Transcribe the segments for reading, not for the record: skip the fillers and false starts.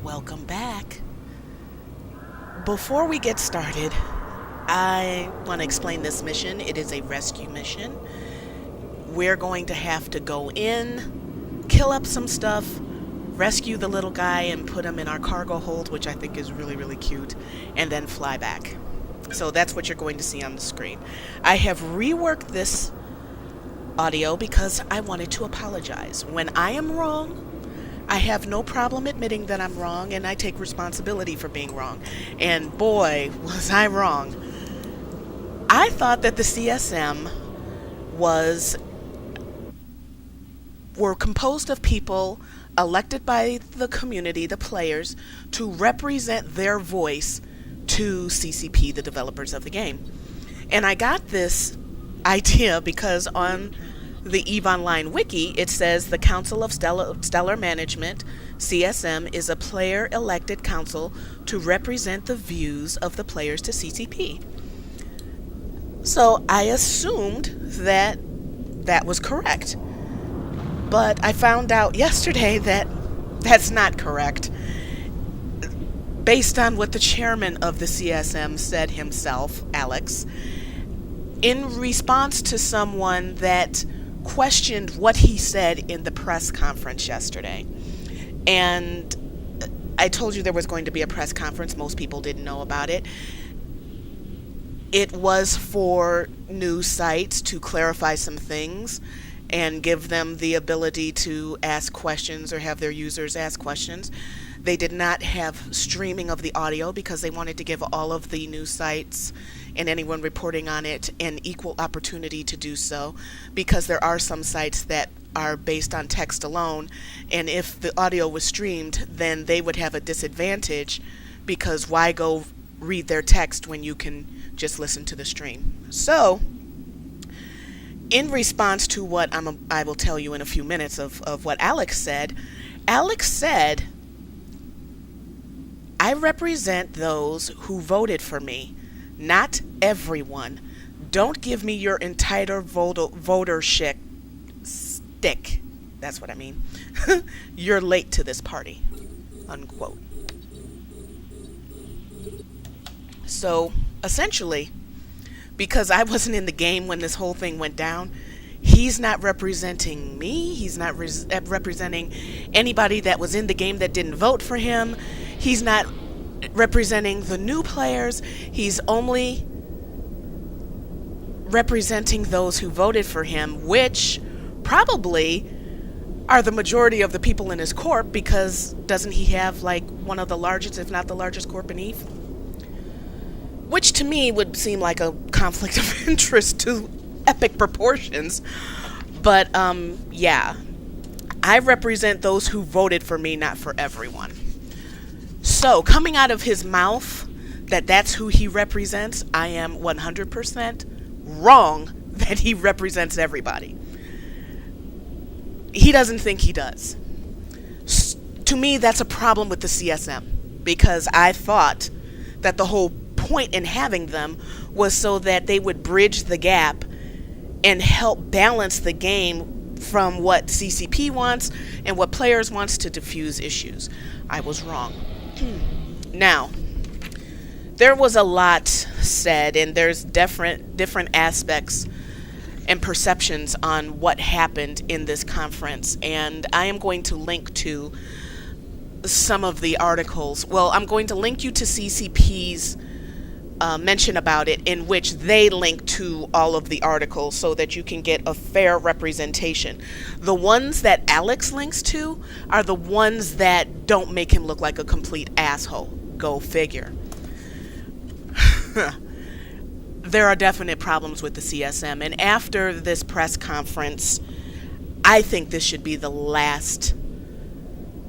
Welcome back. Before we get started, I want to explain this mission. It is a rescue mission. We're going to have to go in, kill up some stuff, rescue the little guy and put him in our cargo hold, which I think is really, really cute, and then fly back. So that's what you're going to see on the screen. I have reworked this audio because I wanted to apologize. When I am wrong, I have no problem admitting that I'm wrong, and I take responsibility for being wrong. And boy, was I wrong. I thought that the CSM were composed of people elected by the community, the players, to represent their voice to CCP, the developers of the game. And I got this idea because on the EVE Online wiki, it says the Council of Stellar Management, CSM, is a player-elected council to represent the views of the players to CCP. So I assumed that that was correct. But I found out yesterday that that's not correct. Based on what the chairman of the CSM said himself, Alex, in response to someone that questioned what he said in the press conference yesterday. And I told you there was going to be a press conference. Most people didn't know about it. It was for news sites to clarify some things and give them the ability to ask questions or have their users ask questions. They did not have streaming of the audio because they wanted to give all of the news sites and anyone reporting on it an equal opportunity to do so, because there are some sites that are based on text alone, and if the audio was streamed, then they would have a disadvantage, because why go read their text when you can just listen to the stream? So, in response to what I will tell you in a few minutes of what Alex said, I represent those who voted for me, not everyone. Don't give me your entitled voter stick. That's what I mean. You're late to this party. Unquote. So, essentially, because I wasn't in the game when this whole thing went down, he's not representing me. He's not representing anybody that was in the game that didn't vote for him. He's not representing the new players. He's only representing those who voted for him, which probably are the majority of the people in his corp, because doesn't he have like one of the largest, if not the largest corp in EVE? Which to me would seem like a conflict of interest to epic proportions. But yeah, I represent those who voted for me, not for everyone. So coming out of his mouth that that's who he represents, I am 100% wrong that he represents everybody. He doesn't think he does. To me, that's a problem with the CSM, because I thought that the whole point in having them was so that they would bridge the gap and help balance the game from what CCP wants and what players wants to diffuse issues. I was wrong. Now, there was a lot said, and there's different aspects and perceptions on what happened in this conference, and I am going to link to some of the articles. Well, I'm going to link you to CCP's mention about it, in which they link to all of the articles so that you can get a fair representation. The ones that Alex links to are the ones that don't make him look like a complete asshole. Go figure. There are definite problems with the CSM, and after this press conference, I think this should be the last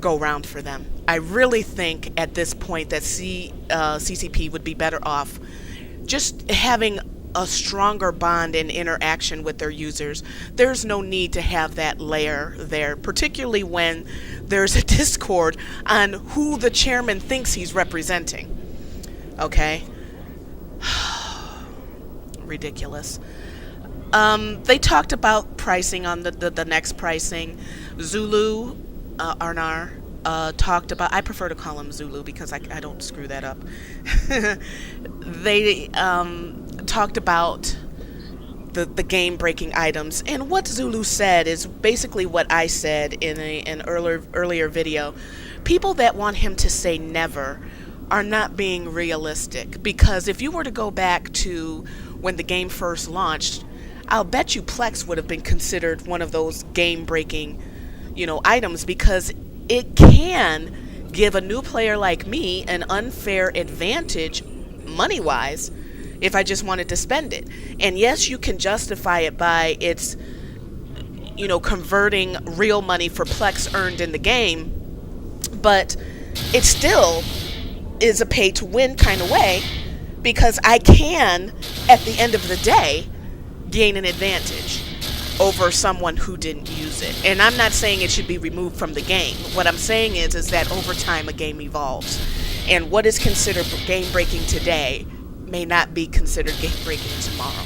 go round for them. I really think at this point that CCP would be better off just having a stronger bond and interaction with their users. There's no need to have that layer there, particularly when there's a discord on who the chairman thinks he's representing. Okay? Ridiculous. They talked about pricing on the next pricing. Zulu, Arnar, talked about, I prefer to call him Zulu because I don't screw that up. They talked about the game breaking items, and what Zulu said is basically what I said in an earlier video. People that want him to say never are not being realistic, because if you were to go back to when the game first launched, I'll bet you Plex would have been considered one of those game breaking, items, because it can give a new player like me an unfair advantage money wise if I just wanted to spend it. And yes, you can justify it by its converting real money for Plex earned in the game, but it still is a pay to win kind of way, because I can at the end of the day gain an advantage over someone who didn't use it. And I'm not saying it should be removed from the game. What I'm saying is that over time a game evolves, and what is considered game breaking today may not be considered game breaking tomorrow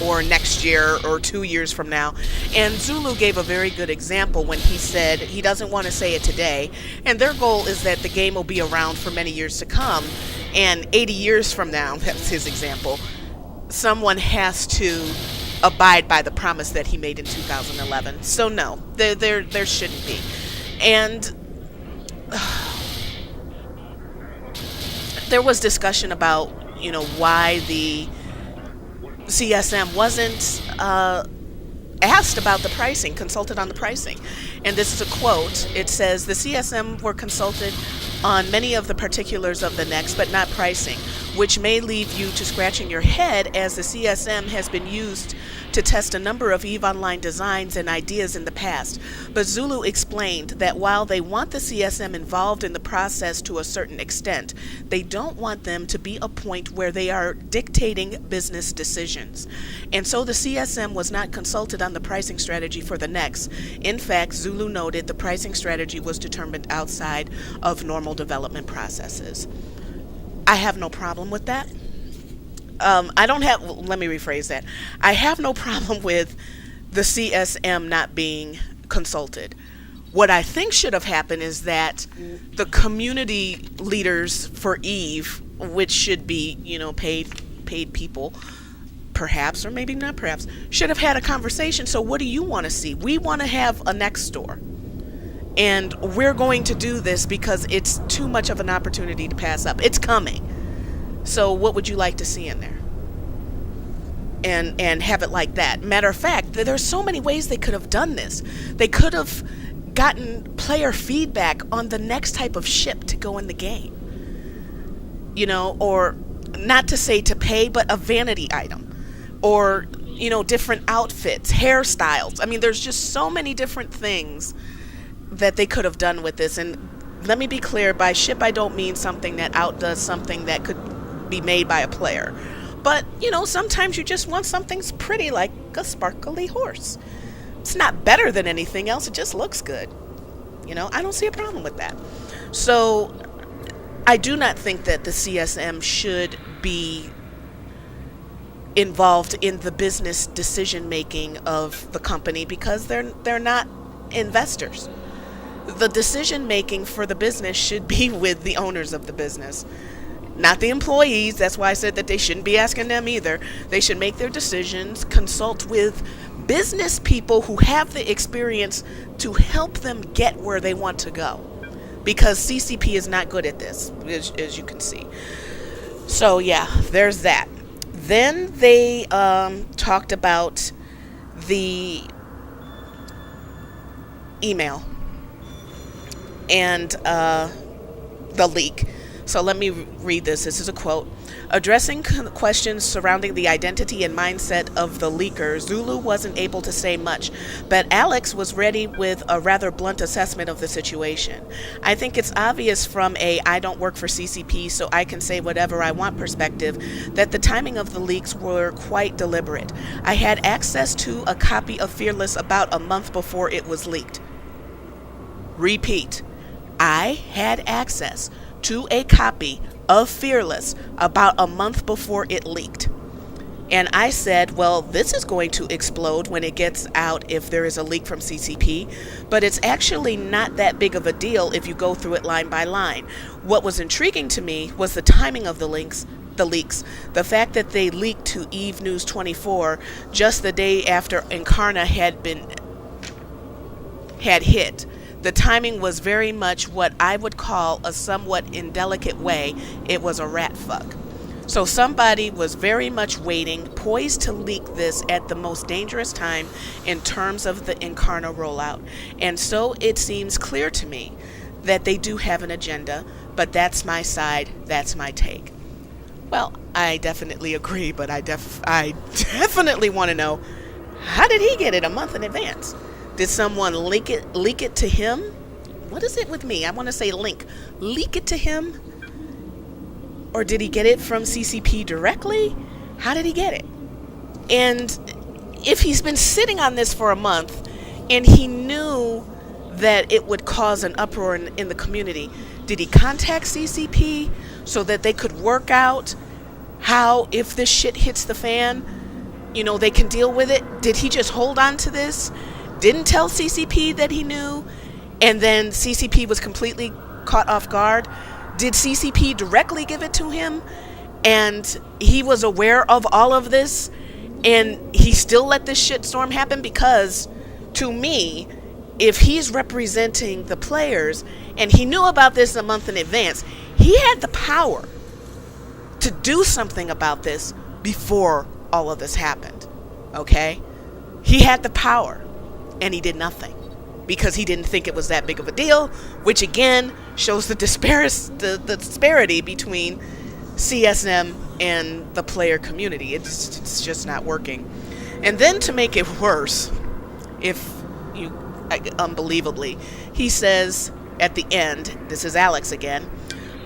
or next year or 2 years from now. And Zulu gave a very good example when he said he doesn't want to say it today, and their goal is that the game will be around for many years to come, and 80 years from now, that's his example, someone has to abide by the promise that he made in 2011. So no, there shouldn't be. And there was discussion about why the CSM wasn't asked about the pricing, consulted on the pricing. And this is a quote. It says, "The CSM were consulted on many of the particulars of the next, but not pricing, which may leave you to scratching your head, as the CSM has been used to test a number of EVE Online designs and ideas in the past." But Zulu explained that while they want the CSM involved in the process to a certain extent, they don't want them to be a point where they are dictating business decisions. And so the CSM was not consulted on the pricing strategy for the next. In fact, Zulu noted the pricing strategy was determined outside of normal development processes. I have no problem with that. Let me rephrase that. I have no problem with the CSM not being consulted. What I think should have happened is that the community leaders for EVE, which should be, paid people, perhaps, or maybe not perhaps, should have had a conversation. So what do you want to see? We want to have a next store, and we're going to do this because it's too much of an opportunity to pass up. It's coming. So what would you like to see in there? And have it like that. Matter of fact, there's so many ways they could have done this. They could have gotten player feedback on the next type of ship to go in the game. Or not to say to pay, but a vanity item. Or, different outfits, hairstyles. I mean, there's just so many different things that they could have done with this. And let me be clear, by ship I don't mean something that outdoes something that could be made by a player. But, sometimes you just want something pretty, like a sparkly horse. It's not better than anything else, it just looks good. I don't see a problem with that. So I do not think that the CSM should be involved in the business decision making of the company, because they're not investors. The decision making for the business should be with the owners of the business, not the employees. That's why I said that they shouldn't be asking them either. They should make their decisions, consult with business people who have the experience to help them get where they want to go, because CCP is not good at this, as you can see. So yeah, there's that. Then they talked about the email and the leak. So let me read this. This is a quote. Addressing questions surrounding the identity and mindset of the leaker, Zulu wasn't able to say much, but Alex was ready with a rather blunt assessment of the situation. "I think it's obvious from a I don't work for CCP, so I can say whatever I want perspective that the timing of the leaks were quite deliberate. I had access to a copy of Fearless about a month before it was leaked." Repeat. I had access to a copy of Fearless about a month before it leaked. And I said, well, this is going to explode when it gets out if there is a leak from CCP, but it's actually not that big of a deal if you go through it line by line. What was intriguing to me was the timing of the leaks. The fact that they leaked to Eve News 24 just the day after Incarna had hit. The timing was very much what I would call a somewhat indelicate way. It was a rat fuck. So somebody was very much waiting, poised to leak this at the most dangerous time in terms of the Incarna rollout. And so it seems clear to me that they do have an agenda, but that's my side, that's my take. Well, I definitely agree, but I definitely want to know, how did he get it a month in advance? Did someone leak it to him? What is it with me? I want to say leak it to him? Or did he get it from CCP directly? How did he get it? And if he's been sitting on this for a month and he knew that it would cause an uproar in the community, did he contact CCP so that they could work out how, if this shit hits the fan, they can deal with it? Did he just hold on to this? Didn't tell CCP that he knew, and then CCP was completely caught off guard? Did CCP directly give it to him, and he was aware of all of this, and he still let this shitstorm happen? Because, to me, if he's representing the players, and he knew about this a month in advance, he had the power to do something about this before all of this happened, okay? He had the power, and he did nothing because he didn't think it was that big of a deal, which again shows the disparity between CSM and the player community. It's just not working. And then to make it worse, unbelievably, he says at the end, this is Alex again,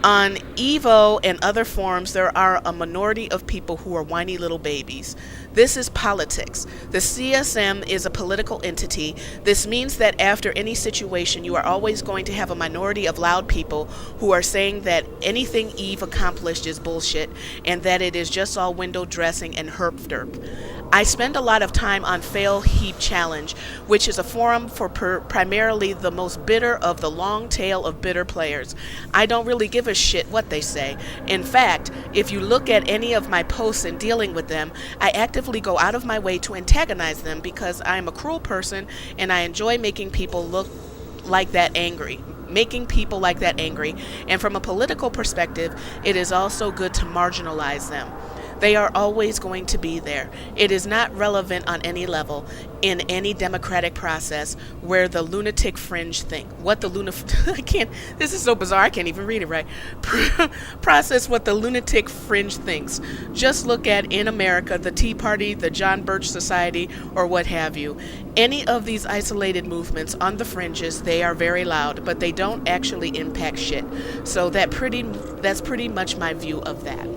on Evo and other forums, there are a minority of people who are whiny little babies. This is politics. The CSM is a political entity. This means that after any situation, you are always going to have a minority of loud people who are saying that anything Eve accomplished is bullshit and that it is just all window dressing and herp-derp. I spend a lot of time on Fail Heap Challenge, which is a forum for primarily the most bitter of the long tail of bitter players. I don't really give a shit what they say. In fact, if you look at any of my posts in dealing with them, I actively go out of my way to antagonize them because I am a cruel person and I enjoy making people look like that angry. And from a political perspective, it is also good to marginalize them. They are always going to be there. It is not relevant on any level in any democratic process where the lunatic fringe think. This is so bizarre, I can't even read it right. Process what the lunatic fringe thinks. Just look at, in America, the Tea Party, the John Birch Society, or what have you. Any of these isolated movements on the fringes, they are very loud, but they don't actually impact shit. So that's pretty much my view of that.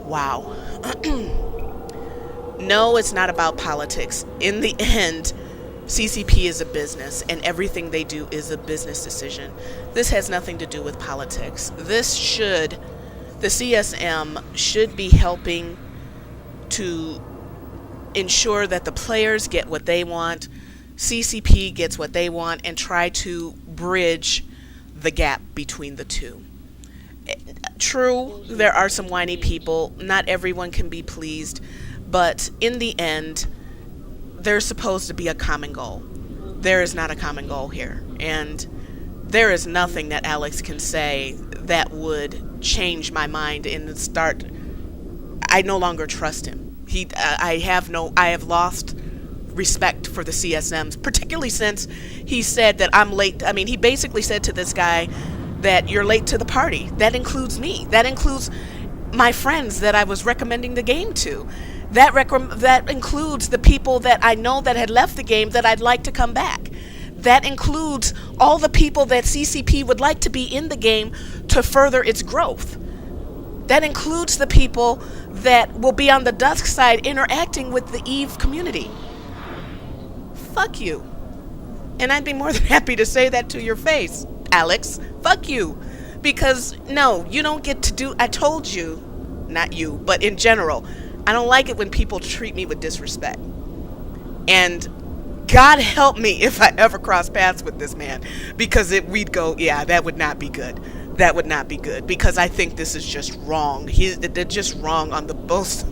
Wow. No, it's not about politics. In the end, CCP is a business, and everything they do is a business decision. This has nothing to do with politics. The CSM should be helping to ensure that the players get what they want, CCP gets what they want, and try to bridge the gap between the two. True, there are some whiny people. Not everyone can be pleased. But in the end, there's supposed to be a common goal. There is not a common goal here. And there is nothing that Alex can say that would change my mind and start. I no longer trust him. I have lost respect for the CSMs, particularly since he said that I'm late. I mean, he basically said to this guy that you're late to the party. That includes me. That includes my friends that I was recommending the game to. That includes the people that I know that had left the game that I'd like to come back. That includes all the people that CCP would like to be in the game to further its growth. That includes the people that will be on the dusk side interacting with the Eve community. Fuck you. And I'd be more than happy to say that to your face, Alex. Fuck you. Because, no, you don't get to do... I told you not you, but in general, I don't like it when people treat me with disrespect. And God help me if I ever cross paths with this man, because we'd go, yeah, that would not be good. That would not be good, because I think this is just wrong. They're just wrong on the both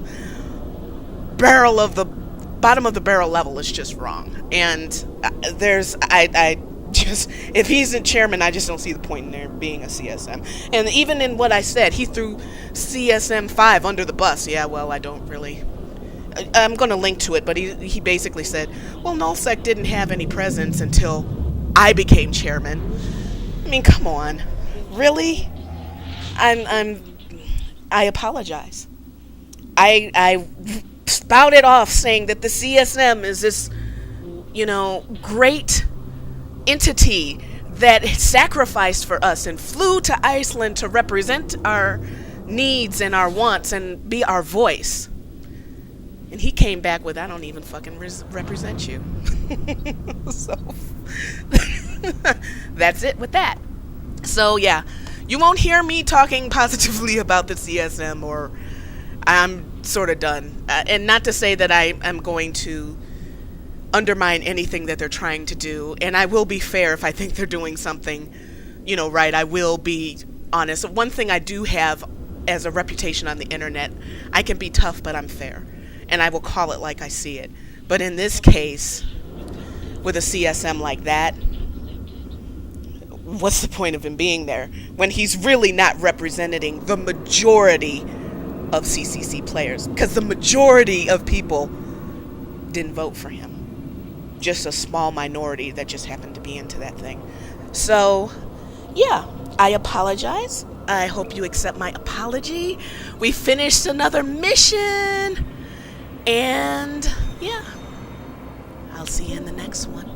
barrel of the bottom of the barrel level is just wrong. And I just, if he's a chairman, I just don't see the point in there being a CSM. And even in what I said, he threw CSM 5 under the bus. Yeah, well, I don't really. I'm going to link to it, but he basically said, well, NullSec didn't have any presence until I became chairman. I mean, come on. Really? I apologize. I spouted off saying that the CSM is this, great entity that sacrificed for us and flew to Iceland to represent our needs and our wants and be our voice. And he came back with, I don't even fucking represent you. So that's it with that. So yeah, you won't hear me talking positively about the CSM, or I'm sort of done. And not to say that I am going to undermine anything that they're trying to do. And I will be fair if I think they're doing something, right. I will be honest. One thing I do have as a reputation on the internet, I can be tough, but I'm fair. And I will call it like I see it. But in this case, with a CSM like that, what's the point of him being there when he's really not representing the majority of CCC players? Because the majority of people didn't vote for him. Just a small minority that just happened to be into that thing. So, yeah, I apologize. I hope you accept my apology. We finished another mission. And, yeah, I'll see you in the next one.